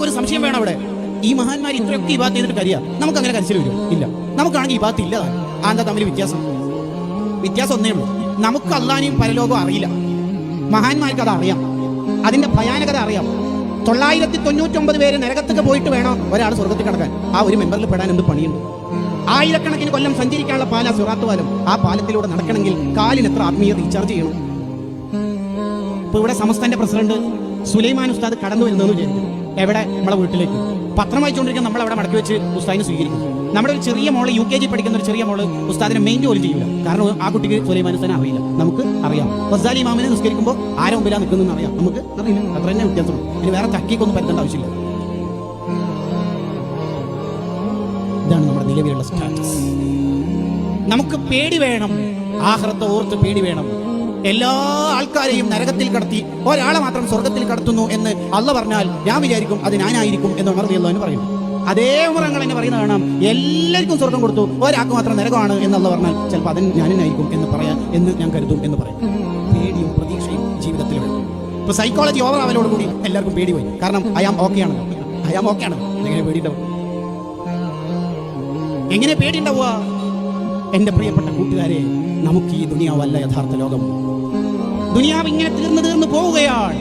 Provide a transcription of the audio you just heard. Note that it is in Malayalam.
നമുക്കൊരു സംശയം വേണം അവിടെ. ഈ മഹാന്മാർ ഇത്രയൊക്കെ ഇബാദത്ത് ചെയ്തിട്ട് കരിയാ, നമുക്ക് അങ്ങനെ കരച്ചിൽ വരും? ഇല്ല. നമുക്കാണെങ്കിൽ ഇബാദത്ത് ഇല്ലതാണ്. എന്താ തമ്മിൽ വ്യത്യാസം ഒന്നേ ഉള്ളൂ. നമുക്ക് അള്ളാനെയും പരലോകവും അറിയില്ല. മഹാന്മാർക്ക് അത് അറിയാം, അതിന്റെ ഭയാനകത അറിയാം. 999 പേര് നരകത്തൊക്കെ പോയിട്ട് വേണം ഒരാൾ സ്വർഗത്തിൽ കിടക്കാൻ. ആ ഒരു മെമ്പറിൽ പെടാൻ എന്ത് പണിയുണ്ട്? ആയിരക്കണക്കിന് കൊല്ലം സഞ്ചരിക്കാനുള്ള പാല സിറാത്ത് പാലം. ആ പാലത്തിലൂടെ നടക്കണമെങ്കിൽ കാലിന് എത്ര ആത്മീയ റീചാർജ് ചെയ്യണം? ഇപ്പൊ ഇവിടെ സമസ്തന്റെ പ്രസിഡന്റ് സുലൈമാൻ ഉസ്താദ് കടന്നു വരുന്നതെന്ന് വിചാരിക്കും. എവിടെ? നമ്മളെ വീട്ടിലേക്ക്. പത്രം വായിച്ചുകൊണ്ടിരിക്കുന്ന നമ്മൾ അവിടെ മടക്കി വെച്ച് ഉസ്താദിനെ സ്വീകരിക്കും. നമ്മുടെ ഒരു ചെറിയ മോള് UKG പഠിക്കുന്ന ഒരു ചെറിയ മോള് ഉസ്താദിനെ മെയിൻ ജോലി ചെയ്യില്ല. കാരണം ആ കുട്ടിക്ക് സുലൈമാൻ ഉസ്താദിനെ അറിയില്ല. നമുക്ക് അറിയാം. ഗസാലി ഇമാമിനെ നിസ്കരിക്കുമ്പോൾ ആരെ മുമ്പിലാണ് നിൽക്കുന്നതെന്ന് അറിയാം, നമുക്ക് അറിയില്ല. അത്ര തന്നെ വ്യത്യാസമുള്ളൂ. ഇനി വേറെ തക്കിക്കൊന്നും പറ്റേണ്ട ആവശ്യമില്ല. ഇതാണ് നമ്മുടെ നിലവിലുള്ള സ്റ്റാറ്റസ്. നമുക്ക് പേടി വേണം, ആഖിറത്തെ ഓർത്ത് പേടി വേണം. എല്ലാ ആൾക്കാരെയും നരകത്തിൽ കടത്തി ഒരാളെ മാത്രം സ്വർഗത്തിൽ കടത്തുന്നു എന്ന് അള്ളാഹ് പറഞ്ഞാൽ ഞാൻ വിചാരിക്കും അത് ഞാനായിരിക്കും എന്ന് ഉമർ റളിയല്ലാഹു പറയുന്നു. അതേ ഉമറങ്ങൾ എന്നെ പറയുന്നത് കാണാം, എല്ലാവർക്കും സ്വർഗം കൊടുത്തു, ഒരാൾക്ക് മാത്രം നരകമാണ് എന്ന് അള്ളാഹ് പറഞ്ഞാൽ ചിലപ്പോൾ അതിന് ഞാനായിരിക്കും എന്ന് പറയാൻ എന്ന് ഞാൻ കരുതും എന്ന് പറയും. പേടിയും പ്രതീക്ഷയും ജീവിതത്തിൽ വേണം. ഇപ്പൊ സൈക്കോളജി ഓവർ ആവലോട് കൂടി എല്ലാവർക്കും പേടി പോയി. കാരണം അയാം ഓക്കെയാണ്. എങ്ങനെ പേടിയുണ്ടാവും? എങ്ങനെ പേടിയുണ്ടാവുക? എന്റെ പ്രിയപ്പെട്ട കൂട്ടുകാരെ, നമുക്ക് ഈ ദുനിയാവല്ല യഥാർത്ഥ ലോകം. ദുനിയാവ് ഇങ്ങനെ തീർന്നു പോവുകയാണ്.